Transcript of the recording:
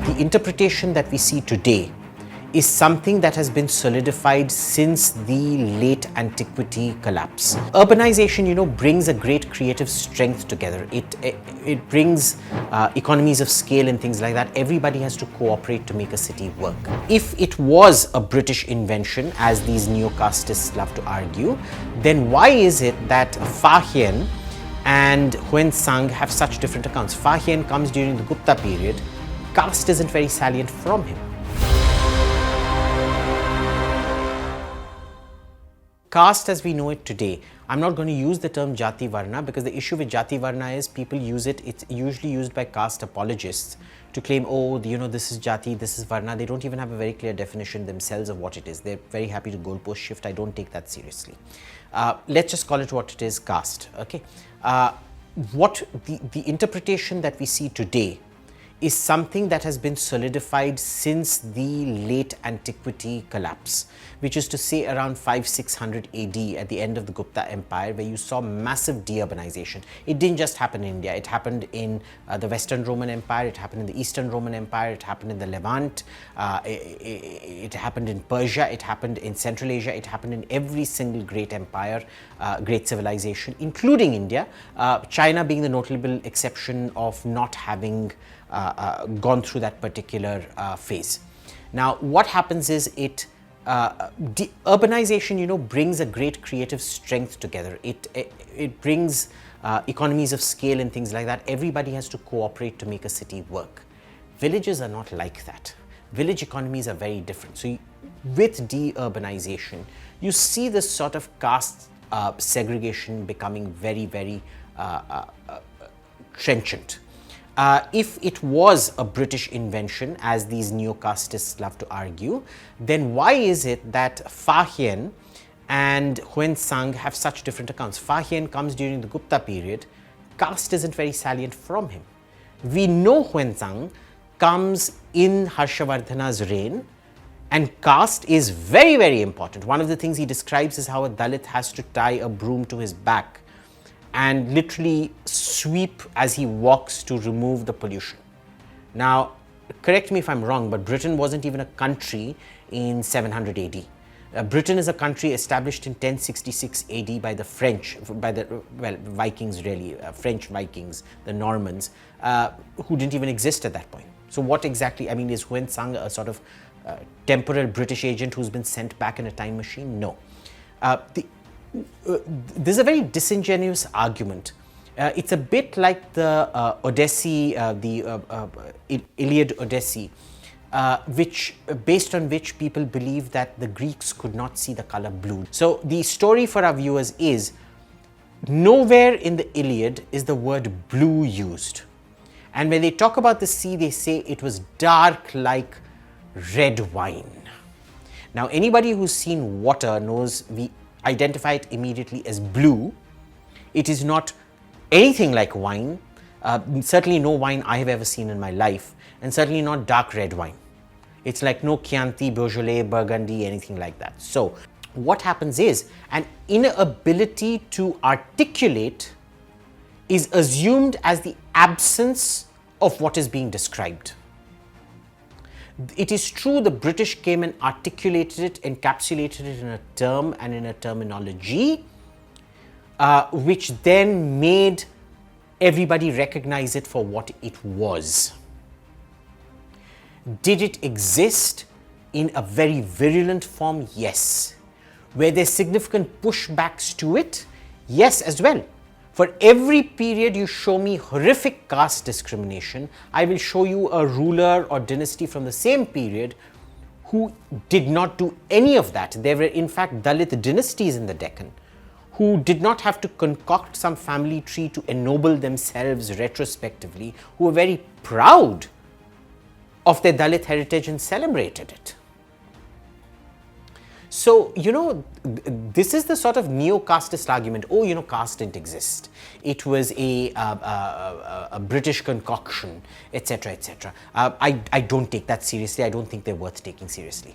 The interpretation that we see today is something that has been solidified since the late antiquity collapse. Urbanization, brings a great creative strength together. It brings economies of scale and things like that. Everybody has to cooperate to make a city work. If it was a British invention, as these neo-castists love to argue, then why is it that Fa Hien and Huan Sang have such different accounts? Fa Hien comes during the Gupta period. Caste isn't very salient from him. Caste as we know it today, I'm not going to use the term Jaati Varna because the issue with Jaati Varna is people use it, it's usually used by caste apologists to claim, oh, this is Jati, this is Varna. They don't even have a very clear definition themselves of what it is. They're very happy to goalpost shift. I don't take that seriously. Let's just call it what it is, caste. Okay. What the interpretation that we see today is something that has been solidified since the late antiquity collapse, which is to say around 500-600 AD at the end of the Gupta Empire, where you saw massive deurbanization. It didn't just happen in India, it happened in the Western Roman Empire, it happened in the Eastern Roman Empire, it happened in the Levant, it happened in Persia, it happened in Central Asia, it happened in every single great empire, great civilization, including India, China being the notable exception of not having gone through that particular phase. Now, what happens is urbanization, brings a great creative strength together. It brings economies of scale and things like that. Everybody has to cooperate to make a city work. Villages are not like that. Village economies are very different. So with deurbanization, you see this sort of caste segregation becoming very, very trenchant. If it was a British invention, as these neo-castists love to argue, then why is it that Fa Hien and Huan Sang have such different accounts? Fa Hien comes during the Gupta period. Caste isn't very salient from him. We know Huan Sang comes in Harshavardhana's reign, and caste is very, very important. One of the things he describes is how a Dalit has to tie a broom to his back and literally sweep as he walks to remove the pollution. Now, correct me if I'm wrong, but Britain wasn't even a country in 700 AD. Britain is a country established in 1066 AD by the French, Vikings really, French Vikings, the Normans, who didn't even exist at that point. So what exactly, is Huan Sang a sort of temporal British agent who's been sent back in a time machine? No. This is a very disingenuous argument. It's a bit like the Odyssey, the Iliad Odyssey, based on which people believe that the Greeks could not see the color blue. So the story for our viewers is, nowhere in the Iliad is the word blue used. And when they talk about the sea, they say it was dark like red wine. Now, anybody who's seen water knows we identify it immediately as blue. It is not anything like wine, certainly no wine I have ever seen in my life, and certainly not dark red wine. It's like no Chianti, Beaujolais, Burgundy, anything like that. So what happens is an inability to articulate is assumed as the absence of what is being described. It is true the British came and articulated it, encapsulated it in a term and in a terminology, which then made everybody recognize it for what it was. Did it exist in a very virulent form? Yes. Were there significant pushbacks to it? Yes, as well. For every period you show me horrific caste discrimination, I will show you a ruler or dynasty from the same period who did not do any of that. There were in fact Dalit dynasties in the Deccan who did not have to concoct some family tree to ennoble themselves retrospectively, who were very proud of their Dalit heritage and celebrated it. So, this is the sort of neo-casteist argument. Oh, caste didn't exist. It was a British concoction, etc., etc. I don't take that seriously. I don't think they're worth taking seriously.